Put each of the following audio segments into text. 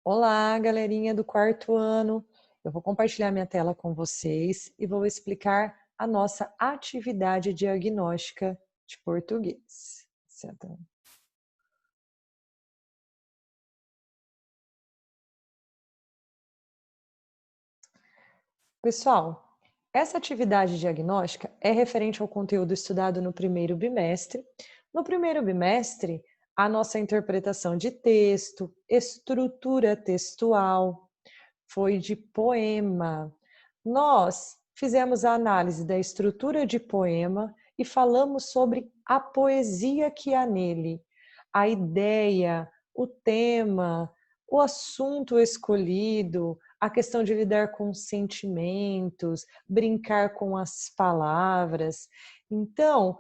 Olá, galerinha do quarto ano. Eu vou compartilhar minha tela com vocês e vou explicar a nossa atividade diagnóstica de português. Senta. Pessoal, essa atividade diagnóstica é referente ao conteúdo estudado no primeiro bimestre. No primeiro bimestre, a nossa interpretação de texto, estrutura textual, foi de poema. Nós fizemos a análise da estrutura de poema e falamos sobre a poesia que há nele, a ideia, o tema, o assunto escolhido, a questão de lidar com sentimentos, brincar com as palavras. Então,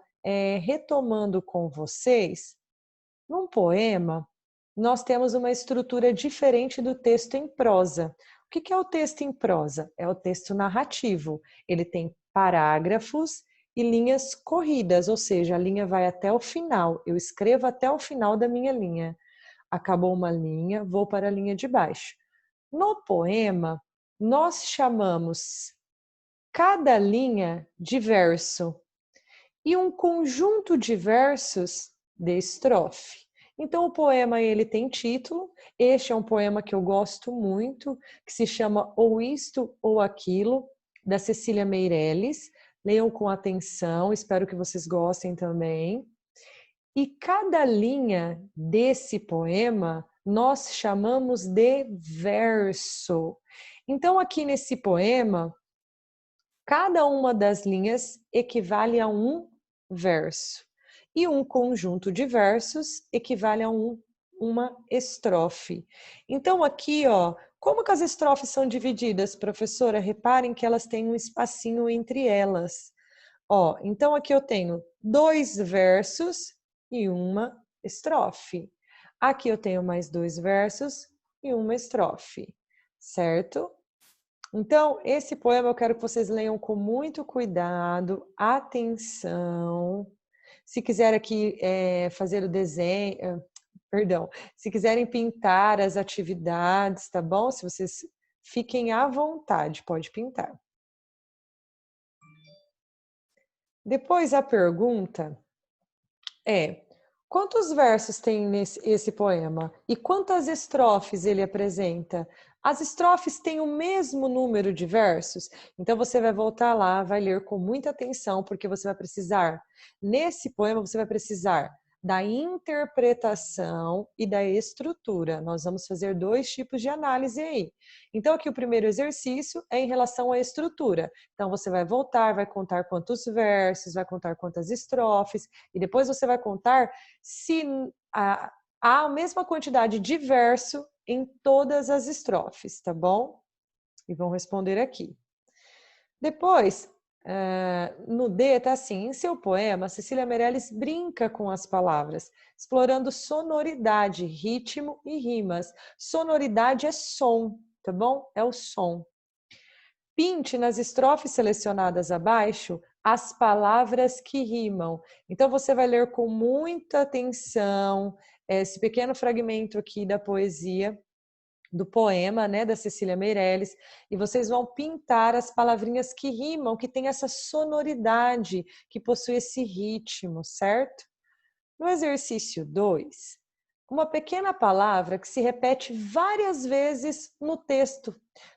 retomando com vocês, num poema, nós temos uma estrutura diferente do texto em prosa. O que é o texto em prosa? É o texto narrativo. Ele tem parágrafos e linhas corridas, ou seja, a linha vai até o final. Eu escrevo até o final da minha linha. Acabou uma linha, vou para a linha de baixo. No poema, nós chamamos cada linha de verso e um conjunto de versos de estrofe. Então o poema ele tem título, este é um poema que eu gosto muito, que se chama Ou Isto ou Aquilo, da Cecília Meirelles. Leiam com atenção, espero que vocês gostem também. E cada linha desse poema nós chamamos de verso. Então aqui nesse poema, cada uma das linhas equivale a um verso. E um conjunto de versos equivale a uma estrofe. Então aqui, ó, como que as estrofes são divididas, professora? Reparem que elas têm um espacinho entre elas. Ó, então aqui eu tenho 2 versos e uma estrofe. Aqui eu tenho mais 2 versos e uma estrofe, certo? Então, esse poema eu quero que vocês leiam com muito cuidado, atenção. Se quiser aqui fazer o desenho, perdão, se quiserem pintar as atividades, tá bom? Se vocês fiquem à vontade, pode pintar. Depois a pergunta é: quantos versos tem esse poema? E quantas estrofes ele apresenta? As estrofes têm o mesmo número de versos? Então você vai voltar lá, vai ler com muita atenção, porque você vai precisar, nesse poema, você vai precisar da interpretação e da estrutura. Nós vamos fazer 2 tipos de análise aí. Então aqui o primeiro exercício é em relação à estrutura. Então você vai voltar, vai contar quantos versos, vai contar quantas estrofes, e depois você vai contar se há a mesma quantidade de verso em todas as estrofes, tá bom? E vão responder aqui. Depois, no D, tá assim: em seu poema, Cecília Meirelles brinca com as palavras, explorando sonoridade, ritmo e rimas. Sonoridade é som, tá bom? É o som. Pinte nas estrofes selecionadas abaixo as palavras que rimam. Então você vai ler com muita atenção esse pequeno fragmento aqui da poesia, do poema, né, da Cecília Meirelles, e vocês vão pintar as palavrinhas que rimam, que tem essa sonoridade, que possui esse ritmo, certo? No exercício 2, uma pequena palavra que se repete várias vezes no texto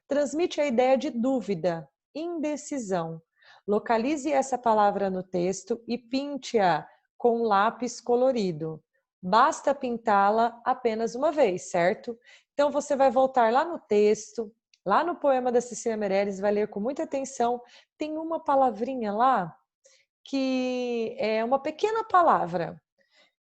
transmite a ideia de dúvida, indecisão. Localize essa palavra no texto e pinte-a com lápis colorido. Basta pintá-la apenas uma vez, certo? Então você vai voltar lá no texto, lá no poema da Cecília Meirelles, vai ler com muita atenção. Tem uma palavrinha lá que é uma pequena palavra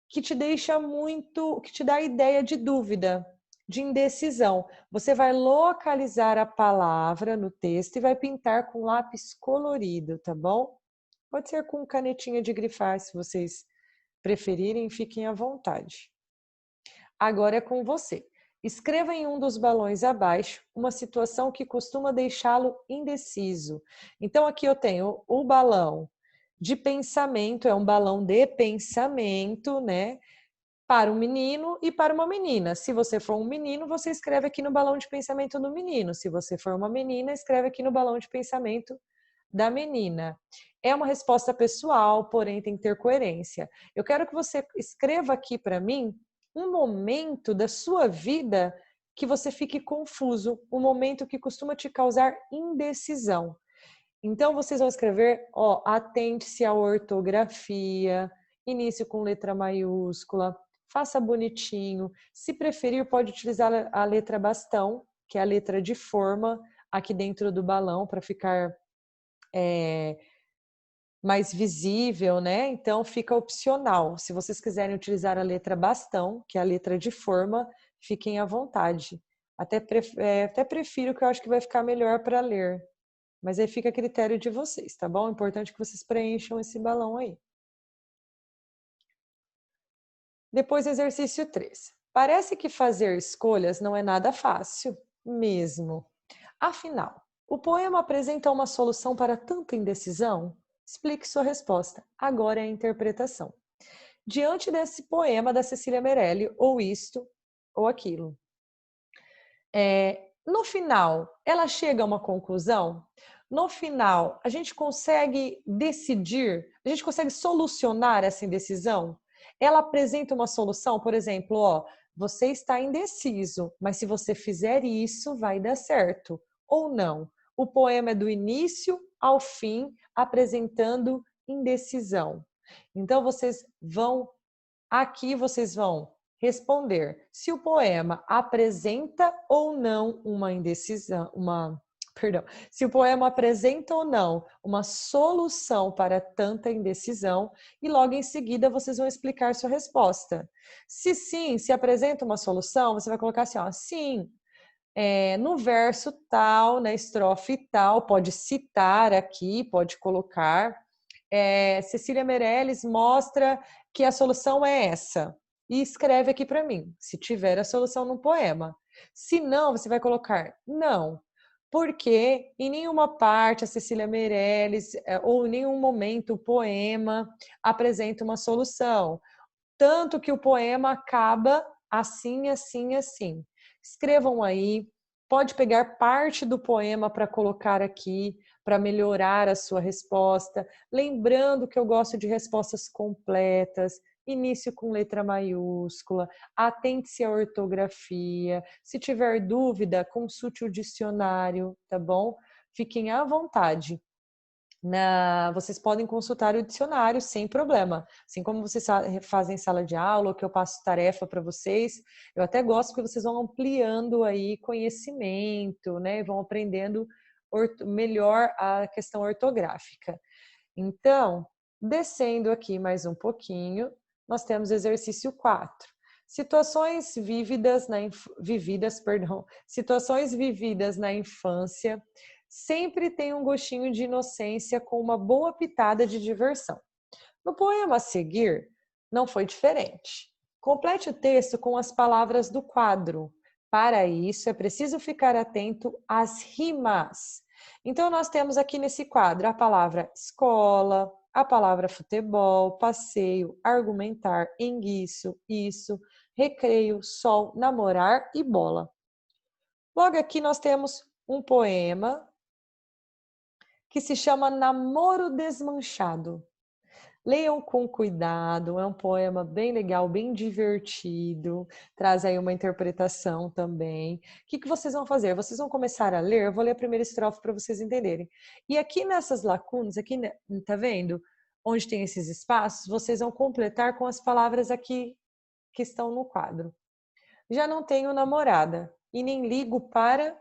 que te deixa muito, que te dá a ideia de dúvida, de indecisão. Você vai localizar a palavra no texto e vai pintar com lápis colorido, tá bom? Pode ser com canetinha de grifar, se vocês preferirem, fiquem à vontade. Agora é com você. Escreva em um dos balões abaixo uma situação que costuma deixá-lo indeciso. Então aqui eu tenho o balão de pensamento, é um balão de pensamento, né? para um menino e para uma menina. Se você for um menino, você escreve aqui no balão de pensamento do menino. Se você for uma menina, escreve aqui no balão de pensamento da menina. É uma resposta pessoal, porém tem que ter coerência. Eu quero que você escreva aqui para mim um momento da sua vida que você fique confuso, um momento que costuma te causar indecisão. Então, vocês vão escrever, ó, atente-se à ortografia, início com letra maiúscula, faça bonitinho. Se preferir, pode utilizar a letra bastão, que é a letra de forma, aqui dentro do balão, para ficar mais visível, né? Então, fica opcional. Se vocês quiserem utilizar a letra bastão, que é a letra de forma, fiquem à vontade. Até prefiro, que eu acho que vai ficar melhor para ler. Mas aí fica a critério de vocês, tá bom? É importante que vocês preencham esse balão aí. Depois, exercício 3. Parece que fazer escolhas não é nada fácil, mesmo. Afinal, o poema apresenta uma solução para tanta indecisão? Explique sua resposta. Agora é a interpretação. Diante desse poema da Cecília Meirelli, ou isto, ou aquilo. No final, ela chega a uma conclusão? No final, a gente consegue decidir, a gente consegue solucionar essa indecisão? Ela apresenta uma solução, por exemplo, ó, você está indeciso, mas se você fizer isso, vai dar certo. Ou não. O poema é do início ao fim, apresentando indecisão. Então, vocês vão responder se o poema apresenta ou não uma indecisão, se o poema apresenta ou não uma solução para tanta indecisão e logo em seguida vocês vão explicar sua resposta. Se sim, se apresenta uma solução, você vai colocar assim, ó, sim, no verso tal, na estrofe tal, pode citar aqui, pode colocar. Cecília Meirelles mostra que a solução é essa. E escreve aqui para mim, se tiver a solução no poema. Se não, você vai colocar não, porque em nenhuma parte a Cecília Meirelles, ou em nenhum momento o poema apresenta uma solução. Tanto que o poema acaba assim, assim, assim. Escrevam aí, pode pegar parte do poema para colocar aqui, para melhorar a sua resposta. Lembrando que eu gosto de respostas completas, início com letra maiúscula, atente-se à ortografia. Se tiver dúvida, consulte o dicionário, tá bom? Fiquem à vontade. Vocês podem consultar o dicionário sem problema. Assim como vocês fazem sala de aula, ou que eu passo tarefa para vocês, eu até gosto que vocês vão ampliando aí conhecimento, né? Vão aprendendo melhor a questão ortográfica. Então, descendo aqui mais um pouquinho, nós temos exercício 4. Situações vividas na infância sempre tem um gostinho de inocência com uma boa pitada de diversão. No poema a seguir, não foi diferente. Complete o texto com as palavras do quadro. Para isso, é preciso ficar atento às rimas. Então, nós temos aqui nesse quadro a palavra escola, a palavra futebol, passeio, argumentar, enguiço, isso, recreio, sol, namorar e bola. Logo aqui nós temos um poema que se chama Namoro Desmanchado. Leiam com cuidado, é um poema bem legal, bem divertido, traz aí uma interpretação também. O que vocês vão fazer? Vocês vão começar a ler, eu vou ler a primeira estrofe para vocês entenderem. E aqui nessas lacunas, aqui, tá vendo? Onde tem esses espaços, vocês vão completar com as palavras aqui que estão no quadro. Já não tenho namorada e nem ligo para...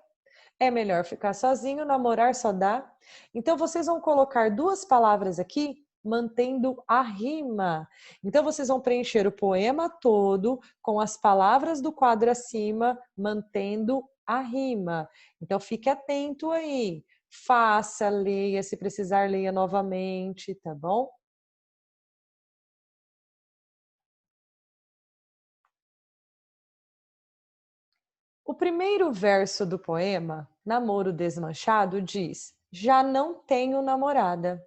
É melhor ficar sozinho, namorar só dá. Então, vocês vão colocar duas palavras aqui, mantendo a rima. Então, vocês vão preencher o poema todo com as palavras do quadro acima, mantendo a rima. Então, fique atento aí. Faça, leia, se precisar, leia novamente, tá bom? O primeiro verso do poema, Namoro Desmanchado, diz: já não tenho namorada.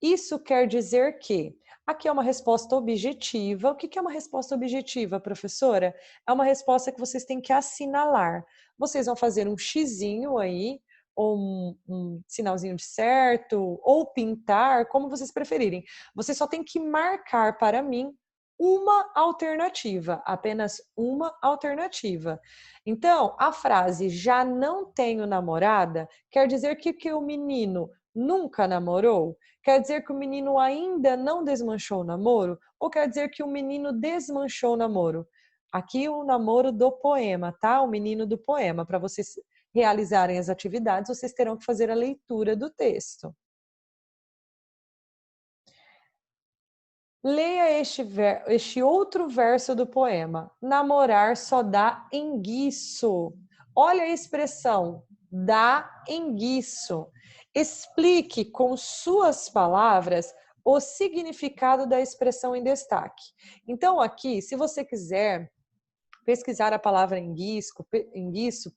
Isso quer dizer que Aqui é uma resposta objetiva. O que é uma resposta objetiva, professora? É uma resposta que vocês têm que assinalar. Vocês vão fazer um xizinho aí, ou um sinalzinho de certo, ou pintar, como vocês preferirem. Vocês só têm que marcar para mim uma alternativa, apenas uma alternativa. Então, a frase já não tenho namorada quer dizer que o menino nunca namorou? Quer dizer que o menino ainda não desmanchou o namoro? Ou quer dizer que o menino desmanchou o namoro? Aqui o namoro do poema, tá? O menino do poema. Para vocês realizarem as atividades, vocês terão que fazer a leitura do texto. Leia este outro verso do poema. Namorar só dá enguiço. Olha a expressão, dá enguiço. Explique com suas palavras o significado da expressão em destaque. Então, aqui, se você quiser pesquisar a palavra enguiço,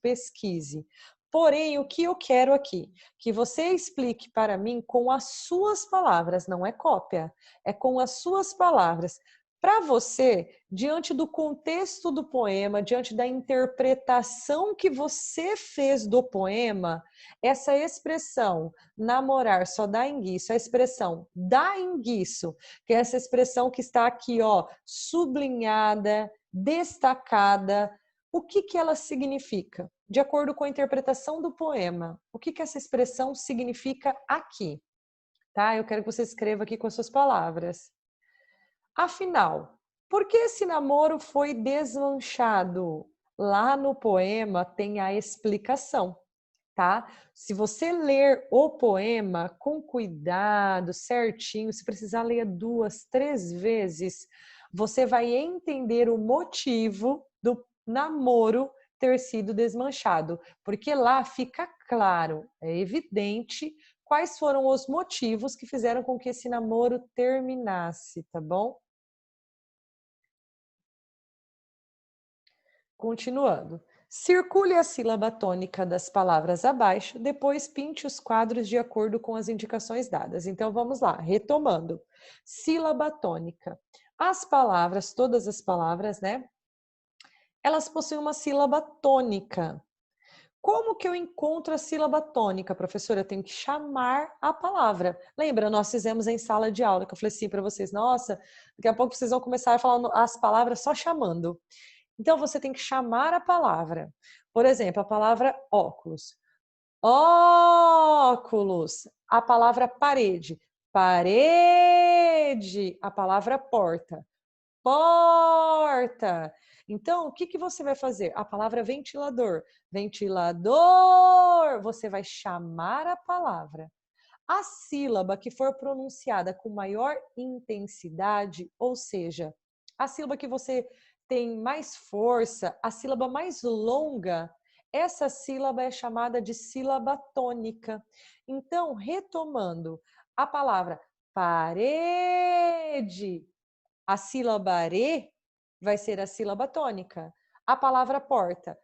pesquise. Porém, o que eu quero aqui? Que você explique para mim com as suas palavras, não é cópia, é com as suas palavras. Para você, diante do contexto do poema, diante da interpretação que você fez do poema, essa expressão namorar só dá enguiço, a expressão dá enguiço, que é essa expressão que está aqui, ó, sublinhada, destacada. O que ela significa? De acordo com a interpretação do poema, o que essa expressão significa aqui? Tá? Eu quero que você escreva aqui com as suas palavras. Afinal, por que esse namoro foi desmanchado? Lá no poema tem a explicação, tá? Se você ler o poema com cuidado, certinho, se precisar ler 2, 3 vezes, você vai entender o motivo do namoro ter sido desmanchado, porque lá fica claro, é evidente quais foram os motivos que fizeram com que esse namoro terminasse, tá bom? Continuando. Circule a sílaba tônica das palavras abaixo, depois pinte os quadros de acordo com as indicações dadas. Então vamos lá, retomando. Sílaba tônica. As palavras, todas as palavras, né? Elas possuem uma sílaba tônica. Como que eu encontro a sílaba tônica, professora? Eu tenho que chamar a palavra. Lembra, nós fizemos em sala de aula, que eu falei assim para vocês, nossa, daqui a pouco vocês vão começar a falar as palavras só chamando. Então, você tem que chamar a palavra. Por exemplo, a palavra óculos. Óculos. A palavra parede. Parede. A palavra porta. Porta. Então, o que você vai fazer? A palavra ventilador. Ventilador. Você vai chamar a palavra. A sílaba que for pronunciada com maior intensidade, ou seja, a sílaba que você tem mais força, a sílaba mais longa, essa sílaba é chamada de sílaba tônica. Então, retomando, a palavra parede, a sílaba re vai ser a sílaba tônica. A palavra porta,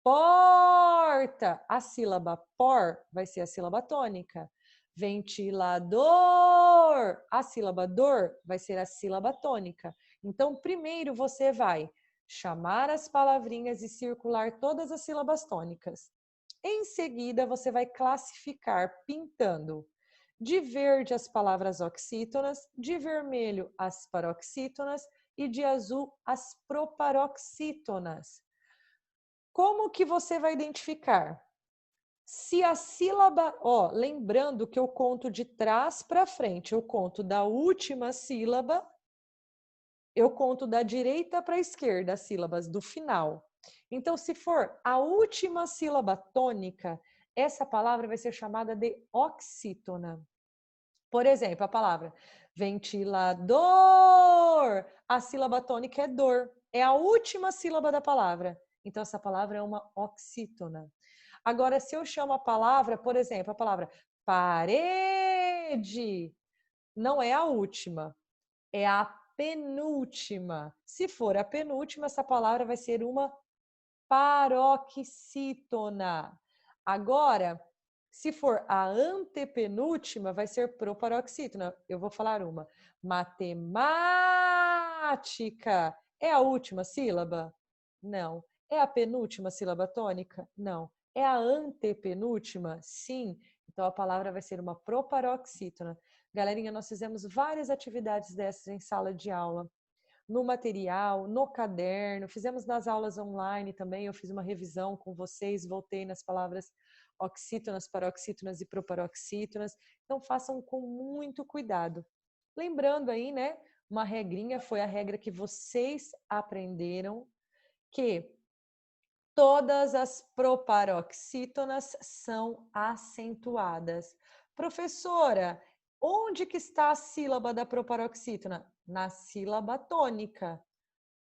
porta, a sílaba por vai ser a sílaba tônica. Ventilador, a sílaba dor vai ser a sílaba tônica. Então, primeiro você vai chamar as palavrinhas e circular todas as sílabas tônicas. Em seguida, você vai classificar pintando de verde as palavras oxítonas, de vermelho as paroxítonas e de azul as proparoxítonas. Como que você vai identificar? Se a sílaba, ó, lembrando que eu conto de trás para frente, eu conto da última sílaba, eu conto da direita para a esquerda as sílabas do final. Então, se for a última sílaba tônica, essa palavra vai ser chamada de oxítona. Por exemplo, a palavra ventilador, a sílaba tônica é dor, é a última sílaba da palavra. Então, essa palavra é uma oxítona. Agora, se eu chamo a palavra, por exemplo, a palavra parede, não é a última, é a penúltima. Se for a penúltima, essa palavra vai ser uma paroxítona. Agora, Se for a antepenúltima, vai ser proparoxítona. Eu vou falar uma. Matemática. É a última sílaba? Não. É a penúltima sílaba tônica? Não. É a antepenúltima? Sim. Então a palavra vai ser uma proparoxítona. Galerinha, nós fizemos várias atividades dessas em sala de aula, no material, no caderno, fizemos nas aulas online também, eu fiz uma revisão com vocês, voltei nas palavras oxítonas, paroxítonas e proparoxítonas, então façam com muito cuidado. Lembrando aí, né, uma regrinha, foi a regra que vocês aprenderam, que todas as proparoxítonas são acentuadas. Professora, onde que está a sílaba da proparoxítona? Na sílaba tônica.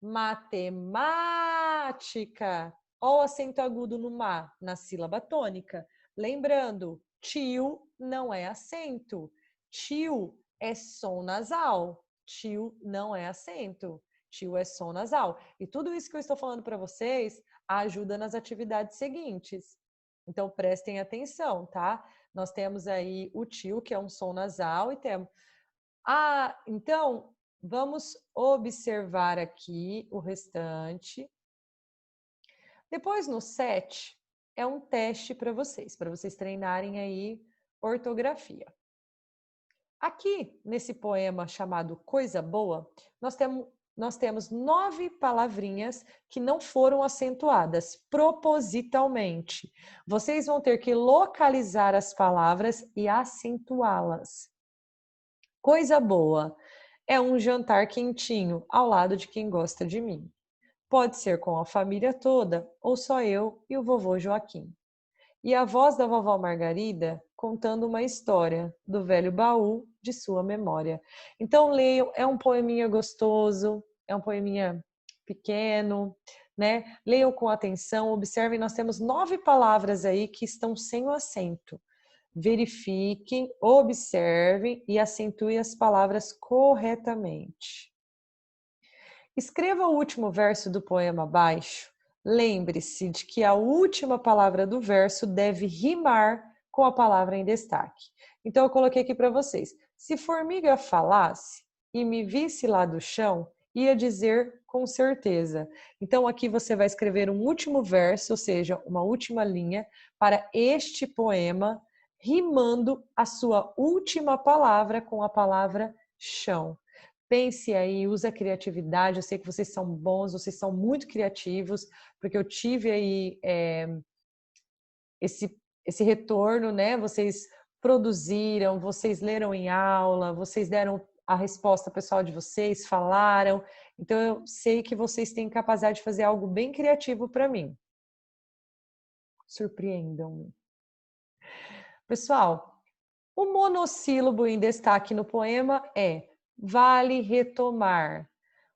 Matemática. Olha o acento agudo no má, na sílaba tônica. Lembrando, tio não é acento. Tio é som nasal. Tio não é acento. Tio é som nasal. E tudo isso que eu estou falando para vocês ajuda nas atividades seguintes. Então, prestem atenção, tá? Nós temos aí o tio, que é um som nasal, e temos... então, vamos observar aqui o restante. Depois, no 7, é um teste para vocês treinarem aí ortografia. Aqui, nesse poema chamado Coisa Boa, nós temos 9 palavrinhas que não foram acentuadas propositalmente. Vocês vão ter que localizar as palavras e acentuá-las. Coisa boa é um jantar quentinho ao lado de quem gosta de mim. Pode ser com a família toda ou só eu e o vovô Joaquim. E a voz da vovó Margarida contando uma história do velho baú de sua memória. Então, leiam, é um poeminha gostoso, é um poeminha pequeno, né? Leiam com atenção, observem, nós temos 9 palavras aí que estão sem o acento. Verifiquem, observem e acentuem as palavras corretamente. Escreva o último verso do poema abaixo. Lembre-se de que a última palavra do verso deve rimar com a palavra em destaque. Então, eu coloquei aqui para vocês. Se formiga falasse e me visse lá do chão, ia dizer com certeza. Então, aqui você vai escrever um último verso, ou seja, uma última linha, para este poema, rimando a sua última palavra com a palavra chão. Pense aí, use a criatividade. Eu sei que vocês são bons, vocês são muito criativos, porque eu tive aí esse retorno, né? Vocês produziram, vocês leram em aula, vocês deram a resposta pessoal de vocês, falaram. Então, eu sei que vocês têm capacidade de fazer algo bem criativo para mim. Surpreendam-me. Pessoal, o monossílabo em destaque no poema é vale retomar.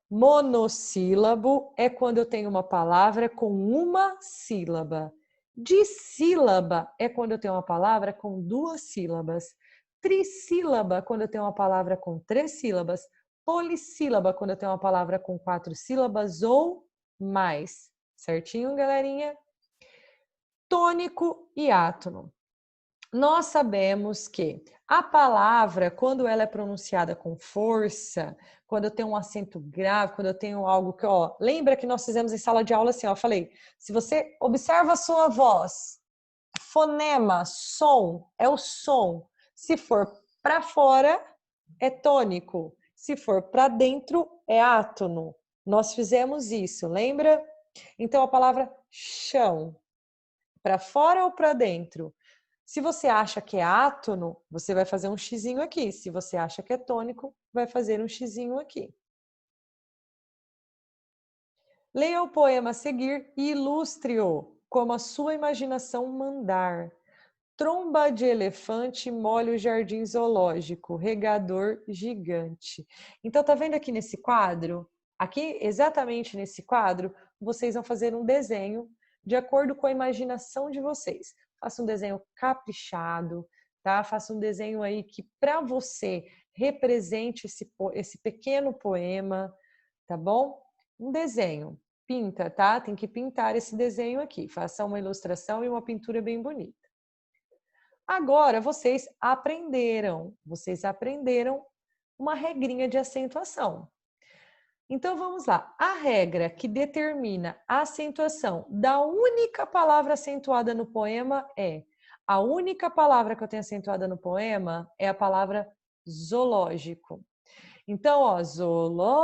Monossílabo é quando eu tenho uma palavra com uma sílaba. Dissílaba é quando eu tenho uma palavra com 2 sílabas. Trissílaba, quando eu tenho uma palavra com 3 sílabas. Polissílaba, quando eu tenho uma palavra com 4 sílabas ou mais. Certinho, galerinha? Tônico e átono. Nós sabemos que a palavra, quando ela é pronunciada com força, quando eu tenho um acento grave, quando eu tenho algo que, ó, lembra que nós fizemos em sala de aula assim, ó, falei, se você observa a sua voz, fonema, som, é o som. Se for para fora, é tônico. Se for para dentro, é átono. Nós fizemos isso, lembra? Então a palavra chão, para fora ou para dentro? Se você acha que é átono, você vai fazer um xizinho aqui. Se você acha que é tônico, vai fazer um xizinho aqui. Leia o poema a seguir e ilustre-o como a sua imaginação mandar. Tromba de elefante molha o jardim zoológico, regador gigante. Então, tá vendo aqui nesse quadro? Aqui, exatamente nesse quadro, vocês vão fazer um desenho de acordo com a imaginação de vocês. Faça um desenho caprichado, tá? Faça um desenho aí que para você represente esse pequeno poema, tá bom? Um desenho. Pinta, tá? Tem que pintar esse desenho aqui. Faça uma ilustração e uma pintura bem bonita. Agora vocês aprenderam uma regrinha de acentuação. Então vamos lá. A regra que determina a acentuação da única palavra acentuada no poema é: a única palavra que eu tenho acentuada no poema é a palavra zoológico. Então, ó, zoológico.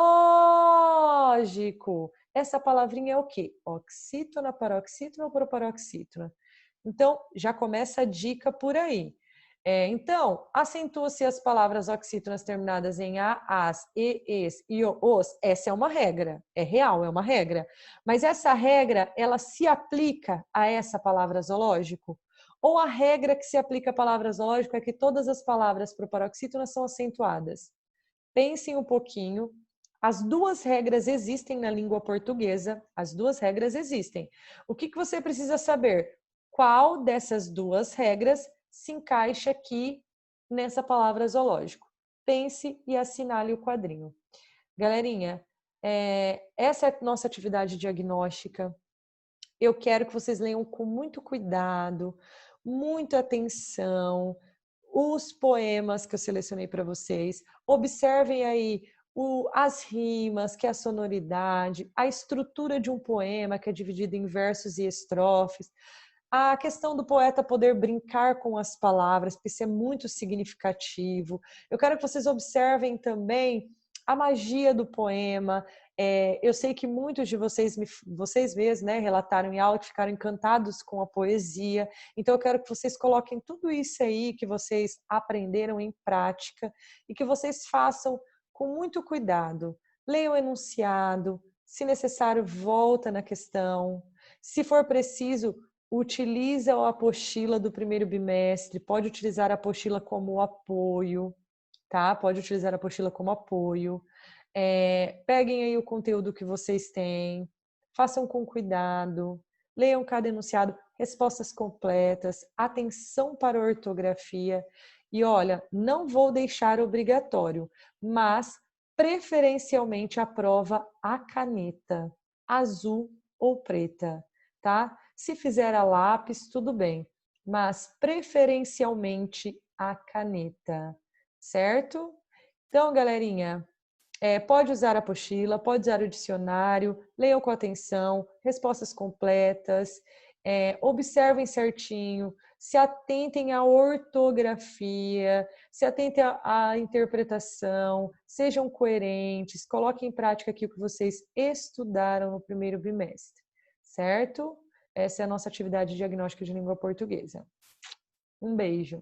Essa palavrinha é o quê? Oxítona, paroxítona ou proparoxítona? Então, já começa a dica por aí. Então, acentua-se as palavras oxítonas terminadas em a, as, e, es e os. Essa é uma regra, é real, é uma regra. Mas essa regra, ela se aplica a essa palavra zoológico? Ou a regra que se aplica à palavra zoológico é que todas as palavras proparoxítonas são acentuadas? Pensem um pouquinho. As duas regras existem na língua portuguesa, as duas regras existem. O que você precisa saber? Qual dessas duas regras se encaixa aqui nessa palavra zoológico? Pense e assinale o quadrinho. Galerinha, essa é a nossa atividade diagnóstica. Eu quero que vocês leiam com muito cuidado, muita atenção, os poemas que eu selecionei para vocês. Observem aí as rimas, que é a sonoridade, a estrutura de um poema, que é dividido em versos e estrofes. A questão do poeta poder brincar com as palavras, porque isso é muito significativo. Eu quero que vocês observem também a magia do poema. Eu sei que muitos de vocês mesmos, né, relataram em aula que ficaram encantados com a poesia. Então, eu quero que vocês coloquem tudo isso aí que vocês aprenderam em prática e que vocês façam com muito cuidado. Leia o enunciado, se necessário, volta na questão. Se for preciso, utiliza a apostila do primeiro bimestre, pode utilizar a apostila como apoio, tá? Pode utilizar a apostila como apoio. Peguem aí o conteúdo que vocês têm, façam com cuidado, leiam cada enunciado, respostas completas, atenção para a ortografia. E olha, não vou deixar obrigatório, mas preferencialmente a prova a caneta, azul ou preta, tá? Se fizer a lápis, tudo bem, mas preferencialmente a caneta, certo? Então, galerinha, pode usar a apostila, pode usar o dicionário, leiam com atenção, respostas completas, observem certinho, se atentem à ortografia, se atentem à interpretação, sejam coerentes, coloquem em prática aqui o que vocês estudaram no primeiro bimestre, certo? Essa é a nossa atividade diagnóstica de língua portuguesa. Um beijo!